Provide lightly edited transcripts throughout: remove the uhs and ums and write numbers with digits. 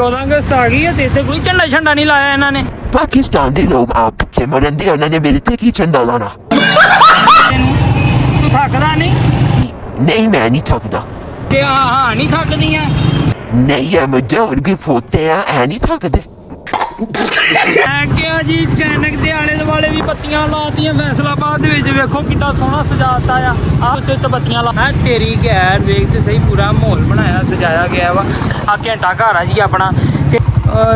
14 अगस्त आ गई है ते इत्थे कोई झंडा झंडा नहीं लाया इन्होंने। पाकिस्तान के लोग आप भुखे मरन दे उन्होंने मेरे ते की झंडा लाना। तू थकदा नहीं? नहीं मैं नहीं थकदा। ते हाँ नहीं थकदियां? नहीं है मुझे और भी पोते हैं ऐ नहीं थकदे। क्या जी चैनक दे आले दुआले भी पत्तियां लातियां। फैसलाबाद दे विच वेखो कितना सोहना सजाता है। आ उत्ते पत्तियां ला मैं तेरी गैर वेख ते सही पूरा माहौल बनाया सजाया गया वा। आ घंटा घर आ जी अपना ते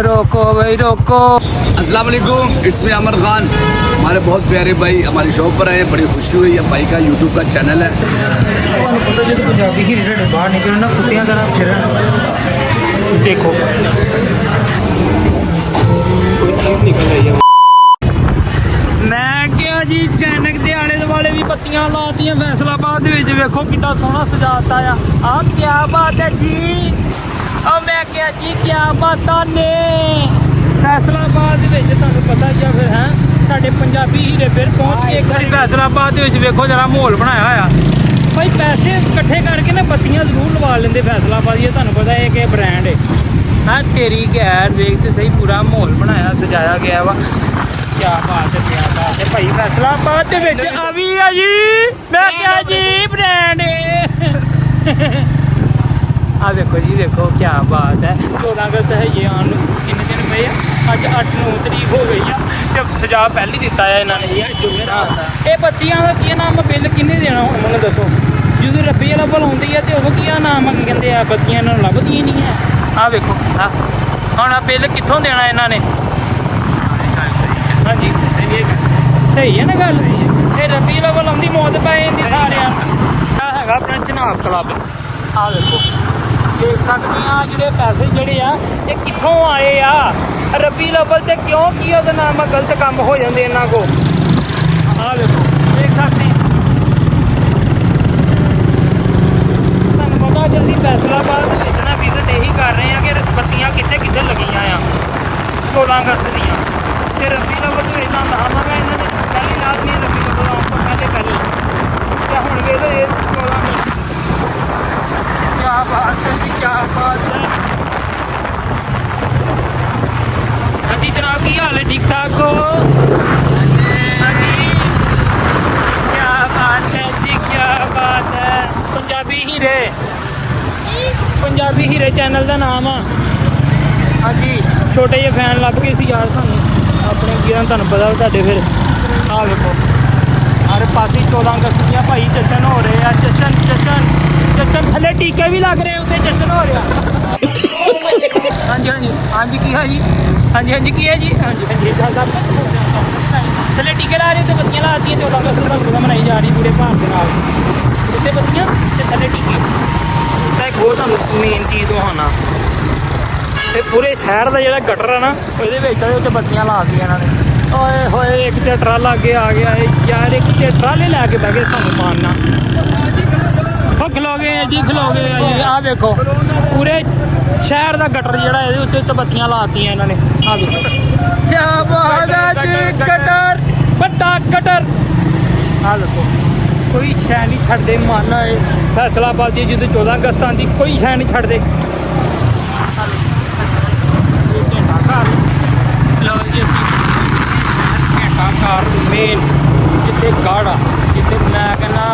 रोको भाई रोको। अस्सलाम वालेकुम, इट्स मी अमर खान। हमारे बहुत प्यारे भाई हमारी शॉप पर आए, बड़ी खुशी हुई है। भाई का यूट्यूब का चैनल है। ਤੁਹਾਨੂੰ ਪਤਾ ਜਦੋਂ ਪੰਜਾਬੀ ਹੀਰੇ ਸਾਡੇ ਬਾਹਰ ਨਿਕਲਣ ਨਾ ਕੁੱਤਿਆਂ ਤਰ੍ਹਾਂ ਫਿਰਨ ਦੇਖੋ ਕੋਈ ਚੀਜ਼ ਨਿਕਲ ਰਹੀ ਹੈ। ਮੈਂ ਕਿਹਾ ਜੀ ਚੈਨਕ ਦੇ ਆਲੇ ਦੁਆਲੇ ਵੀ ਪੱਤੀਆਂ ਲਾਤੀਆਂ। ਫੈਸਲਾਬਾਦ ਦੇ ਵਿੱਚ ਵੇਖੋ ਕਿੰਨਾ ਸੋਹਣਾ ਸਜਾਤਾ ਆ। ਆਹ ਕੀ ਬਾਤ ਹੈ ਜੀ। ਆ ਮੈਂ ਕਿਹਾ ਜੀ ਕੀ ਬਾਤਾਂ ਨੇ। ਫੈਸਲਾਬਾਦ ਦੇ ਵਿੱਚ ਤੁਹਾਨੂੰ ਪਤਾ ਹੀ ਆ ਫਿਰ ਹੈ ਸਾਡੇ ਪੰਜਾਬੀ ਹੀਰੇ ਫਿਰ ਪਹੁੰਚ ਗਏ ਇੱਕ ਵਾਰੀ ਫੈਸਲਾਬਾਦ ਦੇ ਵਿੱਚ ਵੇਖੋ ਜਰਾ ਮਾਹੌਲ ਬਣਾਇਆ ਹੋਇਆ ਭਾਈ। ਪੈਸੇ ਇਕੱਠੇ ਕਰਕੇ ਨਾ ਬੱਤੀਆਂ ਜ਼ਰੂਰ ਲਵਾ ਲੈਂਦੇ ਫੈਸਲਾਬਾਦ। ਇਹ ਤੁਹਾਨੂੰ ਪਤਾ ਇਹ ਕਿ ਬ੍ਰਾਂਡ ਹੈ। ਹਾਂ ਤੇਰੀ ਗੈਰ ਵੇਖ ਤੇ ਸਹੀ ਪੂਰਾ ਮਾਹੌਲ ਬਣਾਇਆ ਸਜਾਇਆ ਗਿਆ ਵਾ। ਕੀ ਬਾਤ ਹੈ ਭਾਈ। ਫੈਸਲਾਬਾਦ ਦੇ ਵਿੱਚ ਆ ਵੀ ਆ ਜੀ ਮੈਂ ਕਿਹਾ ਜੀ ਬ੍ਰਾਂਡ ਆ ਵੇਖੋ ਜੀ ਵੇਖੋ ਕੀ ਬਾਤ ਹੈ। 14 ਅਗਸਤ ਹੈ ਇਹ ਆਉਣ ਨੂੰ ਕਿੰਨੇ ਦਿਨ ਪਏ ਆ। ਅੱਜ 8-9 ਤਰੀਕ ਹੋ ਗਈ ਆ ਤੇ ਸਜਾ ਪਹਿਲੀ ਦਿੱਤਾ ਆ ਇਹਨਾਂ ਨੇ। ਇਹ ਬੱਤੀਆਂ ਦਾ ਕੀ ਨਾਮ ਬਿੱਲ ਕਿੰਨੇ ਦੇਣਾ ਹੁਣ ਮੈਨੂੰ ਦੱਸੋ। ਜਦੋਂ ਰੱਬੀ ਵਾਲਾ ਬਲ ਆਉਂਦੀ ਆ ਤੇ ਉਹ ਕੀ ਨਾਮ ਕੀ ਕਹਿੰਦੇ ਆ ਬੱਤੀਆਂ ਇਹਨਾਂ ਨੂੰ ਲੱਭਦੀਆਂ ਨਹੀਂ ਹੈ। ਆਹ ਵੇਖੋ ਆ ਹੁਣ ਆ ਬਿੱਲ ਕਿੱਥੋਂ ਦੇਣਾ ਇਹਨਾਂ ਨੇ। ਹਾਂਜੀ ਸਹੀ ਹੈ ਨਾ ਗੱਲ। ਇਹ ਰੱਬੀ ਵਾਲਾ ਬਲ ਆਉਂਦੀ ਮੌਤ ਪੈ ਜਾਂਦੀ ਸਾਰਿਆਂ ਨੂੰ। ਆ ਹੈਗਾ ਆਪਣਾ ਚਨਾਬ ਕਲੱਬ। ਆਹ ਵੇਖੋ ਦੇਖ ਸਕਦੇ ਆ ਜਿਹੜੇ ਪੈਸੇ ਜਿਹੜੇ ਆ ਇਹ ਕਿੱਥੋਂ ਆਏ ਆ। ਰੱਬੀ ਲਵਲ ਤੇ ਕਿਉਂ ਕੀ ਉਹਦਾ ਨਾਮ ਆ ਗਲਤ ਕੰਮ ਹੋ ਜਾਂਦੇ ਇਹਨਾਂ ਕੋ। ਆਹ ਵੇਖੋ ਦੇਖ ਸਕਦੇ ਤੁਹਾਨੂੰ ਪਤਾ ਕਿ ਅਸੀਂ ਫੈਸਲਾਬਾਦ ਦੇ ਵਿੱਚ ਨਾ ਵਿਜ਼ਿਟ ਇਹੀ ਕਰ ਰਹੇ ਆ ਕਿ ਬੱਤੀਆਂ ਕਿੱਥੇ ਕਿੱਥੇ ਲੱਗੀਆਂ ਆ 14 ਅਗਸਤ ਦੀਆਂ। ਤੇ ਰੱਬੀ ਲਵਲ ਤੋਂ ਇਹਨਾਂ ਦਿਖਾਵਾਂਗਾ ਇਹਨਾਂ ਨੇ ਪਹਿਲੀ ਲਾਜ਼ਮੀ ਰੱਬੀ ਲਵਲ ਆਉਣ ਤੋਂ ਪਹਿਲੇ ਤੇ ਹੁਣ ਵੇਖ ਲਓ ਇਹ 14 ਅਗਸਤ। क्या बात है जी क्या बात है। हाँ जी जनाब की हाल है ठीक ठाक हो। हाँ जी क्या बात है जी क्या बात है। पंजाबी हीरे चैनल का नाम आ। हाँ जी छोटे ਜਿਹੇ फैन ਲੱਭ गए सी यार सानू अपने गिਰਾਂ ਤੁਹਾਨੂੰ पता ਤੁਹਾਡੇ फिर आ वेखो हर पासे 14 अगस्त ਦੀਆਂ भाई जश्न हो रहे हैं। जश्न थले टीके भी लग रहे उत्ते जश्न हो रहा। हाँ जी की है जी। हाँ जी की है जी। हाँ जी थले टीके ला रहे उत्ते बत्तियां लाती 14 अगस्त का मनाई जा रही पूरे भारत के नाल। उत्ते बत्तियां ते थले टीके ते एक होर तुहानूं मेन चीज़ दिखाना ते पूरे शहर का जिहड़ा गटर है ना ਉਹਦੇ ਵਿੱਚ उत्ते बत्तियां लातियां इन्हां ने। ओए होए एक ते ट्राला अगे आ गया यार। एक ते ट्राले लैके बह गए सानूं मारना। खलो गए जी खलो गए जी। आ देखो पूरे शहर का गटर जोड़ा ये उत्ते बत्तियां लाती इन्होंने। आ देखो क्या बात है जी। गटर बड़ा गटर। आ देखो कोई शह नहीं छड़ते माना है फैसलाबाद की जो 14 अगस्त आती कोई शह नहीं छड़ते। लो जी घंटा घर मेन जिथे गाड़ा जिथे मैं कहना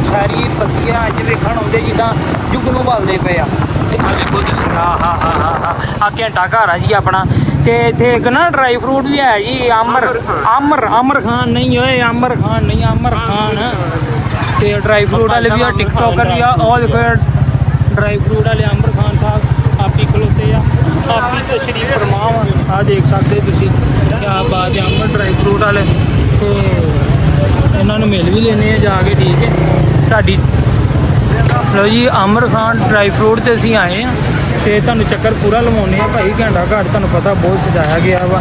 सारी पत्तियां अज वेखण आउंदे जिद्दां जुगनू बलदे पे आ। आ देखो तुसीं आ घंटा घर आ जी अपना। ते इत्थे इक ना ड्राई फ्रूट भी है जी आमर खान नहीं होए आमर खान नहीं आमर खान। ते ड्राई फ्रूट वाले भी टिकटॉकर भी आ देखो ड्राई फ्रूट वाले आमर खान साहब आपी खलोते आ। आपी तो शरीफ फरमाव आ देख सकते तुसीं क्या बात है। आमर ड्राई फ्रूट वाले ते इन्होंने मिल भी लेने जाके ठीक है साड़ी। लो जी आमर खान ड्राई फ्रूट से असी आए हैं तो तुहानूं चक्कर पूरा लवाने भाई। घंटा घर तुहानूं पता बहुत सजाया गया वा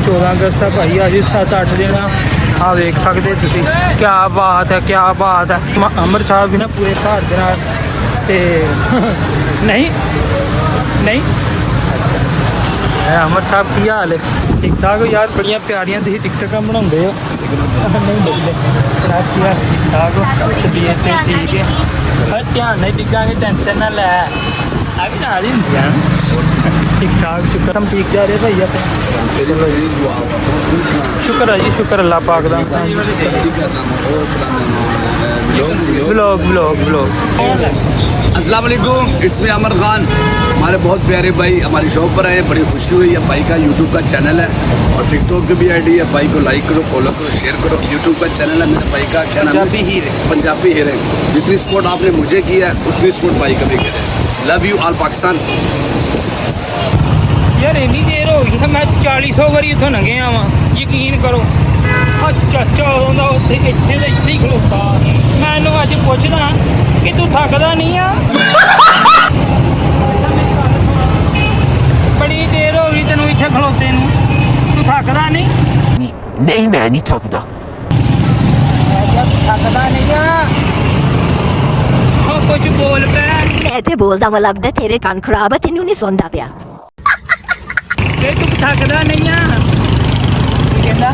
14 अगस्त का भाई अज 7-8 दिन आ देख सकते तुसीं क्या बात है क्या बात है। अमर साहब भी ना पूरे घर के नाल ते नहीं अमर साहब की हाल है ठीक ठाक हो यार। बड़िया प्यारियां तुसीं टिकटॉकां बनाउंदे हो। नहीं डिगदे ठीक ठाक हो तबीयत से ठीक है। ध्यान नहीं डिगांगे टेंशन ना लै। अभी ना आ रही ठीक ठाक शुक्र हम ठीक जा रहे भैया तेरी मेरी दुआ हो शुक्र है जी शुक्र अल्लाह पाक दा ब्लॉग ब्लॉग ब्लॉग अस्सलाम वालेकुम, इट्स मी अमर खान। हमारे बहुत प्यारे भाई हमारी शॉप पर आए, बड़ी खुशी हुई है। भाई का यूट्यूब का चैनल है और टिकटॉक की भी आईडी है। भाई को लाइक करो, फॉलो करो, शेयर करो। यूट्यूब का चैनल है मेरे भाई का, क्या नाम है? पंजाबी हीरे। जितनी सपोर्ट आपने मुझे की है उतनी सपोर्ट भाई का भी करें। Love you all Pakistan. यार इन्नी देर हो गई मैं 40 वारी इतों लंघिया वा, यकीन करो। चाचा उਦੋਂ ਉੱਥੇ ਇੱਥੇ ਦਾ ਇੱਥੇ ਹੀ ਖਲੋਤਾ। ਮੈਂ ਇਹਨੂੰ ਅੱਜ ਪੁੱਛਦਾ ਕਿ ਤੂੰ ਥੱਕਦਾ ਨਹੀਂ ਆ? ਬੜੀ ਦੇਰ ਹੋ ਗਈ ਤੈਨੂੰ ਇੱਥੇ ਖਲੋਤੇ ਨੂੰ, ਤੂੰ ਥੱਕਦਾ ਨਹੀਂ? नहीं मैं नहीं थकदा। ਥੱਕਦਾ ਨਹੀਂ ਆ? ਉਹ ਕੁਝ ਬੋਲ ਪੈ ਮੈਂ ਤੇ ਬੋਲਦਾ ਵਾ, ਲੱਗਦਾ ਤੇਰੇ ਕੰਨ ਖਰਾਬ ਆ, ਤੈਨੂੰ ਨਹੀਂ ਸੁਣਦਾ ਪਿਆ। ਤੇ ਤੂੰ ਥੱਕਦਾ ਨਹੀਂ ਆ? ਕਹਿੰਦਾ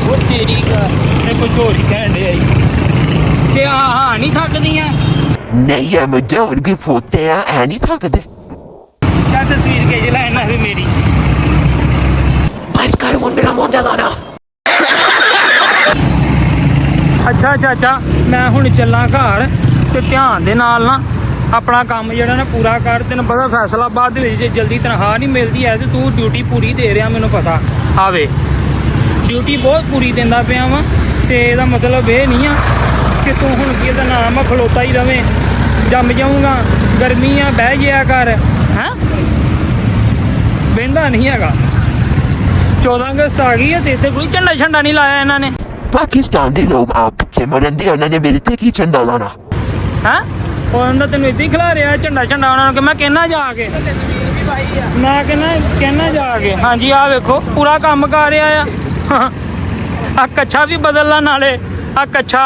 ਉਹ ਤੇਰੀ ਇਹ ਕੁਝ ਹੋਰ ਹੀ ਕਹਿਣ ਡਿਆ ਈ ਕਿ ਹਾਂ ਨਹੀਂ ਥੱਕਦੀਆਂ। नहीं है मुझे और भी पोते हैं ऐ नहीं थकदे। क्या तस्वीर खिंच लै इन्ना भी मेरी। बस कर मुंडा मोंडा लाना। ਅੱਛਾ ਚਾਚਾ ਮੈਂ ਹੁਣ ਚੱਲਾਂ ਘਰ ਤੇ ਧਿਆਨ ਦੇ ਨਾਲ ਨਾ ਆਪਣਾ ਕੰਮ ਜਿਹੜਾ ਨਾ ਪੂਰਾ ਕਰ। ਤੈਨੂੰ ਪਤਾ ਫੈਸਲਾਬਾਦ ਦੇ ਵਿੱਚ ਜੇ ਜਲਦੀ ਤਨਖਾਹ ਨਹੀਂ ਮਿਲਦੀ ਐ ਤੇ ਤੂੰ ਡਿਊਟੀ ਪੂਰੀ ਦੇ ਰਿਹਾ, ਮੈਨੂੰ ਪਤਾ। ਆਵੇ ਡਿਊਟੀ ਬਹੁਤ ਪੂਰੀ ਦਿੰਦਾ ਪਿਆ ਵਾਂ ਤੇ ਇਹਦਾ ਮਤਲਬ ਇਹ ਨਹੀਂ ਆ ਕਿ ਤੂੰ ਹੁਣ ਕੀ ਇਹਦਾ ਨਾਮ ਆ ਖਲੋਤਾ ਹੀ ਰਵੇਂ, ਜੰਮ ਜਾਊਂਗਾ। ਗਰਮੀ ਆ, ਬਹਿ ਜਿਆ ਕਰ। ਹੈਂ ਬਹਿੰਦਾ ਨਹੀਂ ਹੈਗਾ। 14 ਅਗਸਤ ਆ ਗਈ ਹੈ ਤੇ ਇੱਥੇ ਕੋਈ ਝੰਡਾ ਛੰਡਾ ਨਹੀਂ ਲਾਇਆ ਇਹਨਾਂ ਨੇ। पाकिस्तान दे लोग आप के मरन दे उन्होंने मेरे ते की झंडा लाना। ਹੈਂ ਉਹਨਾਂ ਦਾ ਤੈਨੂੰ ਇੱਦਾਂ ਹੀ ਖਿਲਾ ਰਿਹਾ ਝੰਡਾ ਝੰਡਾ ਉਹਨਾਂ ਨੂੰ ਕਿ ਮੈਂ ਕਹਿਣਾ ਜਾ ਕੇ, ਮੈਂ ਕਹਿਣਾ ਜਾ ਕੇ। ਹਾਂਜੀ ਆਹ ਵੇਖੋ ਪੂਰਾ ਕੰਮ ਕਰ ਰਿਹਾ ਆ। ਆ ਕੱਛਾ ਵੀ ਬਦਲ ਲਾ ਨਾਲੇ ਆ ਕੱਛਾ।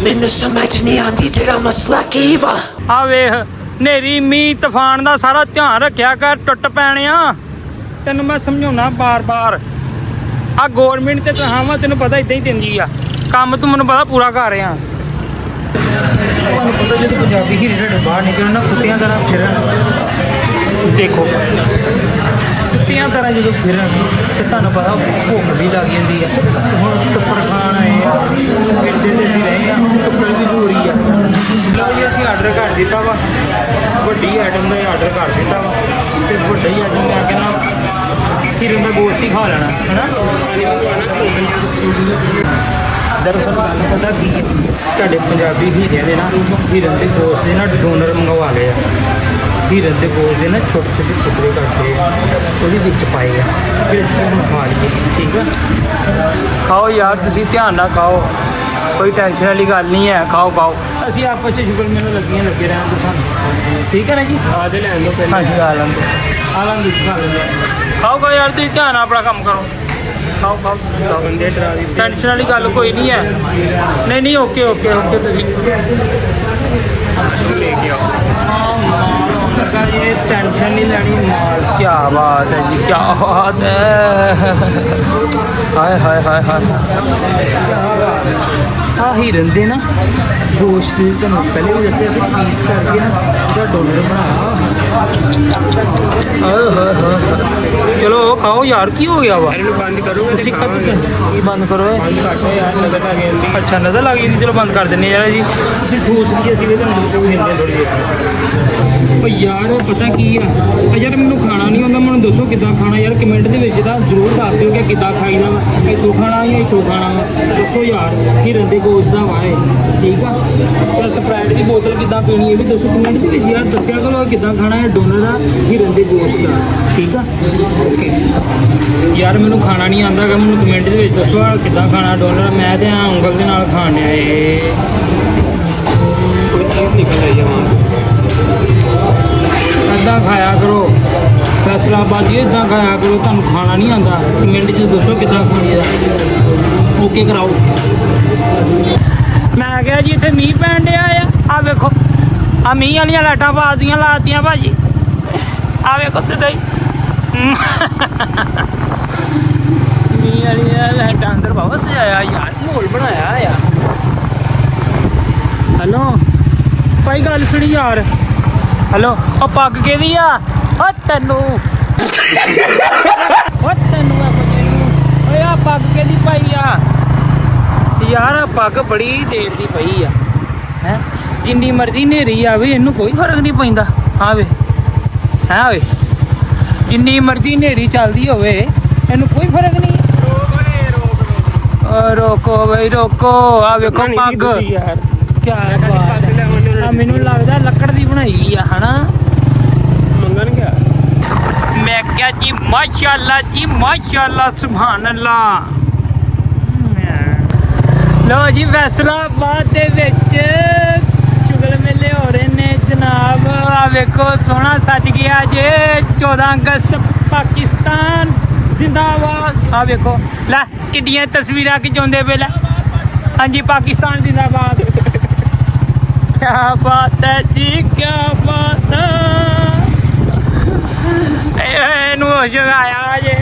मैनू समझ नहीं आती तेरा मसला की वा। ਆ ਵੇਖ ਹਨੇਰੀ ਮੀਂਹ ਤੂਫਾਨ ਦਾ ਸਾਰਾ ਧਿਆਨ ਰੱਖਿਆ ਕਰ, ਟੁੱਟ ਪੈਣਿਆ। ਤੈਨੂੰ ਮੈਂ ਸਮਝਾਉਣਾ ਬਾਰ-ਬਾਰ। ਆ ਗੌਰਮੈਂਟ ਤੇ ਤਨਖਾਹਾਂ ਤੈਨੂੰ ਪਤਾ ਇਦਾਂ ਹੀ ਦਿੰਦੀ ਆ, ਕੰਮ ਤੂੰ ਮੈਨੂੰ ਪਤਾ ਪੂਰਾ ਕਰ ਰਿਹਾ। ਤੁਹਾਨੂੰ ਪਤਾ ਜਦੋਂ ਪੰਜਾਬੀ ਹੀਰੇ ਸਾਡੇ ਬਾਹਰ ਨਿਕਲਣ ਨਾ ਕੁੱਤਿਆਂ ਤਰ੍ਹਾਂ ਫਿਰਨ, ਦੇਖੋ ਕੁੱਤਿਆਂ ਤਰ੍ਹਾਂ ਜਦੋਂ ਫਿਰਨ ਤੇ ਤੁਹਾਨੂੰ ਪਤਾ ਭੁੱਖ ਵੀ ਲੱਗ ਜਾਂਦੀ ਆ। ਹੁਣ ਟੱਪਰ ਖਾਣ ਆਏ ਆ, ਇੱਥੇ ਤੇ ਅਸੀਂ ਰਹੇ ਆ, ਟੱਪਰ ਵੀ ਜ਼ਰੂਰੀ ਆ। ਲਓ ਜੀ ਅਸੀਂ ਆਰਡਰ ਕਰ ਦਿੱਤਾ ਵਾ, ਵੱਡੀ ਆਈਟਮ ਦਾ ਆਰਡਰ ਕਰ ਦਿੱਤਾ ਵਾ ਤੇ ਵੱਡਾ ਹੀ ਆਈਟਮ ਲੈ ਕੇ ਨਾ ਹਿਰਨ ਦਾ ਗੋਸ਼ਤ ਹੀ ਖਾ ਲੈਣਾ ਹੈ ਨਾ। ਦਰਅਸਲ ਗੱਲ ਪਤਾ ਕੀ ਹੈ, ਤੁਹਾਡੇ ਪੰਜਾਬੀ ਹੀਰਿਆਂ ਦੇ ਨਾ ਹਿਰਨ ਦੇ ਗੋਸ਼ਤ ਦੇ ਨਾ ਡੋਨਰ ਮੰਗਵਾ ਲਏ ਆ। ਹੀਰਨ ਦੇ ਗੋਸ਼ਤ ਦੇ ਨਾ ਛੋਟੇ ਛੋਟੇ ਟੁਕੜੇ ਕਰਕੇ ਉਹਦੇ ਵਿੱਚ ਪਾਏ ਆ, ਫਿਰ ਅਸੀਂ ਉਹਨੂੰ ਖਾ ਲਈਏ। ਠੀਕ ਆ, ਖਾਓ ਯਾਰ, ਤੁਸੀਂ ਧਿਆਨ ਨਾਲ ਖਾਓ, ਕੋਈ ਟੈਨਸ਼ਨ ਵਾਲੀ ਗੱਲ ਨਹੀਂ ਹੈ। ਖਾਓ ਖਾਓ, ਅਸੀਂ ਆਪਸ 'ਚ ਸ਼ੁਕਰ ਮੈਨੂੰ ਲੱਗੇ ਰਹਿਣ ਦੋ ਸਾਨੂੰ। ਠੀਕ ਹੈ ਨਾ ਜੀ, ਆ ਦੇ ਲੈਣ ਦੋ ਪਹਿਲਾਂ। ਹਾਂਜੀ ਆ ਲੈਣ ਦੋ, ਆ ਲੈਣ ਦੋ, ਖਾ ਲੈਂਦੇ। ਖਾਓ ਖਾਓ ਯਾਰ, ਤੁਸੀਂ ਧਿਆਨ ਨਾਲ ਆਪਣਾ ਕੰਮ ਕਰੋ। ਖਾਓ ਖਾਓ, ਟੈਨਸ਼ਨ ਵਾਲੀ ਗੱਲ ਕੋਈ ਨਹੀਂ ਹੈ। ਨਹੀਂ ਨਹੀਂ ਓਕੇ ਓਕੇ ਓਕੇ, ਤੁਸੀਂ ਲੈ ਕੇ ਆਓ। ये टेंशन नहीं लेनी माल। क्या बात है जी, क्या बात है। हाय हाय हाय हाय। आ हीरन दे ना गोश्त तुहानू पहले भी दस्सिया सी, पीस करके ना ਉਹਦਾ ਡੋਨਰ ਬਣਾਇਆ। ਹਾਏ ਹਾਏ ਹਾਏ। ਚਲੋ ਖਾਓ ਯਾਰ, ਕੀ ਹੋ ਗਿਆ ਵਾ? ਇਹਨੂੰ ਬੰਦ ਕਰੋ। ਤੁਸੀਂ ਕੀ ਬੰਦ ਕਰੋ? ਘੱਟ ਯਾਰ, ਨਜ਼ਰ ਲੱਗ ਜਾਂਦੀ। ਅੱਛਾ ਨਜ਼ਰ ਲੱਗ ਜਾਂਦੀ, ਚਲੋ ਬੰਦ ਕਰ ਦਿੰਦੇ ਯਾਰ ਜੀ। ਤੁਸੀਂ ਠੂਸ ਵੀ ਅਸੀਂ ਵੀ ਤੁਹਾਨੂੰ ਦਿੰਦੇ ਥੋੜ੍ਹੀ ਜਿਹੀ। ਉਹ ਯਾਰ ਪਤਾ ਕੀ ਆ ਯਾਰ, ਮੈਨੂੰ ਖਾਣਾ ਨਹੀਂ ਆਉਂਦਾ, ਮੈਨੂੰ ਦੱਸੋ ਕਿੱਦਾਂ ਖਾਣਾ ਯਾਰ। ਕਮੈਂਟ ਦੇ ਵਿੱਚ ਤਾਂ ਜ਼ਰੂਰ ਦੱਸ ਦਿਓ ਕਿ ਕਿੱਦਾਂ ਖਾਈਦਾ ਵਾ, ਇੱਥੋਂ ਖਾਣਾ ਜਾਂ ਇੱਥੋਂ ਖਾਣਾ ਵਾ। ਦੱਸੋ ਯਾਰ, ਹੀਰਨ ਦੇ ਗੋਸ਼ਤ ਦਾ ਵਾ ਇਹ, ਠੀਕ ਆ। ਤੇ ਸਪਰਾਈਟ ਦੀ ਬੋਤਲ ਕਿੱਦਾਂ ਪੀਣੀ ਇਹ ਵੀ ਦੱਸੋ ਕਮੈਂਟ ਦੇ ਵਿੱਚ ਯਾਰ। ਦੱਸਿਆ ਕਰੋ ਕਿੱਦਾਂ ਖਾਣਾ ਹੈ ਡੋਨਰ ਦਾ, ਹੀਰਨ ਦੇ ਗੋਸ਼ਤ ਦਾ। ਠੀਕ ਆ, ਓਕੇ ਯਾਰ। ਮੈਨੂੰ ਖਾਣਾ ਨਹੀਂ ਆਉਂਦਾ ਗਾ, ਮੈਨੂੰ ਕਮੈਂਟ ਦੇ ਵਿੱਚ ਦੱਸੋ ਕਿੱਦਾਂ ਖਾਣਾ ਡੋਨਰ। ਮੈਂ ਤੇ ਆ ਉਂਗਲ ਦੇ ਨਾਲ ਖਾਣ ਡਿਆ ਇਹ। ਕੋਈ ਚੀਜ਼ ਨਿਕਲ ਆਈ ਆ ਇੱਦਾਂ ਖਾਇਆ ਕਰੋ, ਫੈਸਲਾਬਾਦ ਇੱਦਾਂ ਖਾਇਆ ਕਰੋ। ਤੁਹਾਨੂੰ ਖਾਣਾ ਨਹੀਂ ਆਉਂਦਾ, ਕਮੈਂਟ 'ਚ ਦੱਸੋ ਕਿੱਦਾਂ ਖਾਈਦਾ। ਓਕੇ ਕਰਾਓ। ਮੈਂ ਕਿਹਾ ਜੀ ਇੱਥੇ ਮੀਂਹ ਪੈਣ ਡਿਆ ਆ। ਆਹ ਵੇਖੋ ਆ ਮੀਂਹ ਵਾਲੀਆਂ ਲਾਈਟਾਂ ਬਾਦੀਆਂ ਲਾਤੀਆਂ ਭਾਜੀ। ਆ ਵੇਖੋ ਸਿੱਧਾ ਹੀ ਮੀਂਹ ਵਾਲੀਆਂ ਲਾਈਟਾਂ ਅੰਦਰ ਬਾਬਾ ਸਜਾਇਆ ਯਾਰ, ਮਾਹੌਲ ਬਣਾਇਆ ਆ। ਹੈਲੋ ਭਾਈ ਗੱਲ ਸੁਣੀ ਯਾਰ ਹੈਲੋ ਉਹ ਪੱਗ ਕਿਹਦੀ ਆ ਓ ਤੈਨੂੰ ਓ ਤੈਨੂੰ ਆ ਬੱਚੇ ਨੂੰ ਓਏ ਆ ਪੱਗ ਕਿਹਦੀ ਪਾਈ ਆ ਯਾਰ ਆਹ ਪੱਗ ਬੜੀ ਦੇਰ ਦੀ ਪਈ ਆ ਹੈ ਜਿੰਨੀ ਮਰਜ਼ੀ ਨੇਰੀ ਆਵੇ ਇਹਨੂੰ ਕੋਈ ਫਰਕ ਨਹੀਂ ਪੈਂਦਾ ਹਾਂ ਵੇ ਹੈ ਓਏ ਜਿੰਨੀ ਮਰਜ਼ੀ ਨੇਰੀ ਚੱਲਦੀ ਹੋਵੇ ਇਹਨੂੰ ਕੋਈ ਫਰਕ ਨਹੀਂ ਰੋਕੋ ਬਈ ਰੋਕੋ ਆ ਵੇਖੋ ਪੱਗ ਯਾਰ ਕੀ ਬਾਤ ਹੈ ਆ ਮੈਨੂੰ ਲੱਗਦਾ ਲੱਕੜ ਦੀ ਬਣਾਈ ਆ ਹਨਾ ਮੰਗਣ ਗਿਆ ਮੈਂ ਕਿਹਾ ਜੀ ਮਾਸ਼ਾਅੱਲਾ ਸੁਭਾਨ ਅੱਲਾ ਲੋ ਜੀ ਫੈਸਲਾਬਾਦ ਦੇ ਵਿੱਚ ਸ਼ੁਗਲ ਮੇਲੇ ਹੋ ਰਹੇ ਨੇ ਜਨਾਬ ਆ ਵੇਖੋ ਸੋਹਣਾ ਸੱਜ ਗਿਆ ਜੇ 14 ਅਗਸਤ ਪਾਕਿਸਤਾਨ ਜ਼ਿੰਦਾਬਾਦ ਆ ਵੇਖੋ ਲੈ ਕਿੱਡੀਆਂ ਤਸਵੀਰਾਂ ਖਿਚਾਉਂਦੇ ਪਏ ਲੈ ਹਾਂਜੀ ਪਾਕਿਸਤਾਨ ਜ਼ਿੰਦਾਬਾਦ ਕਿਆ ਬਾਤ ਹੈ ਜੀ ਕਿਆ ਬਾਤ ਹੈ ਇਹਨੂੰ ਹੋ ਜਗਾਇਆ ਜੇ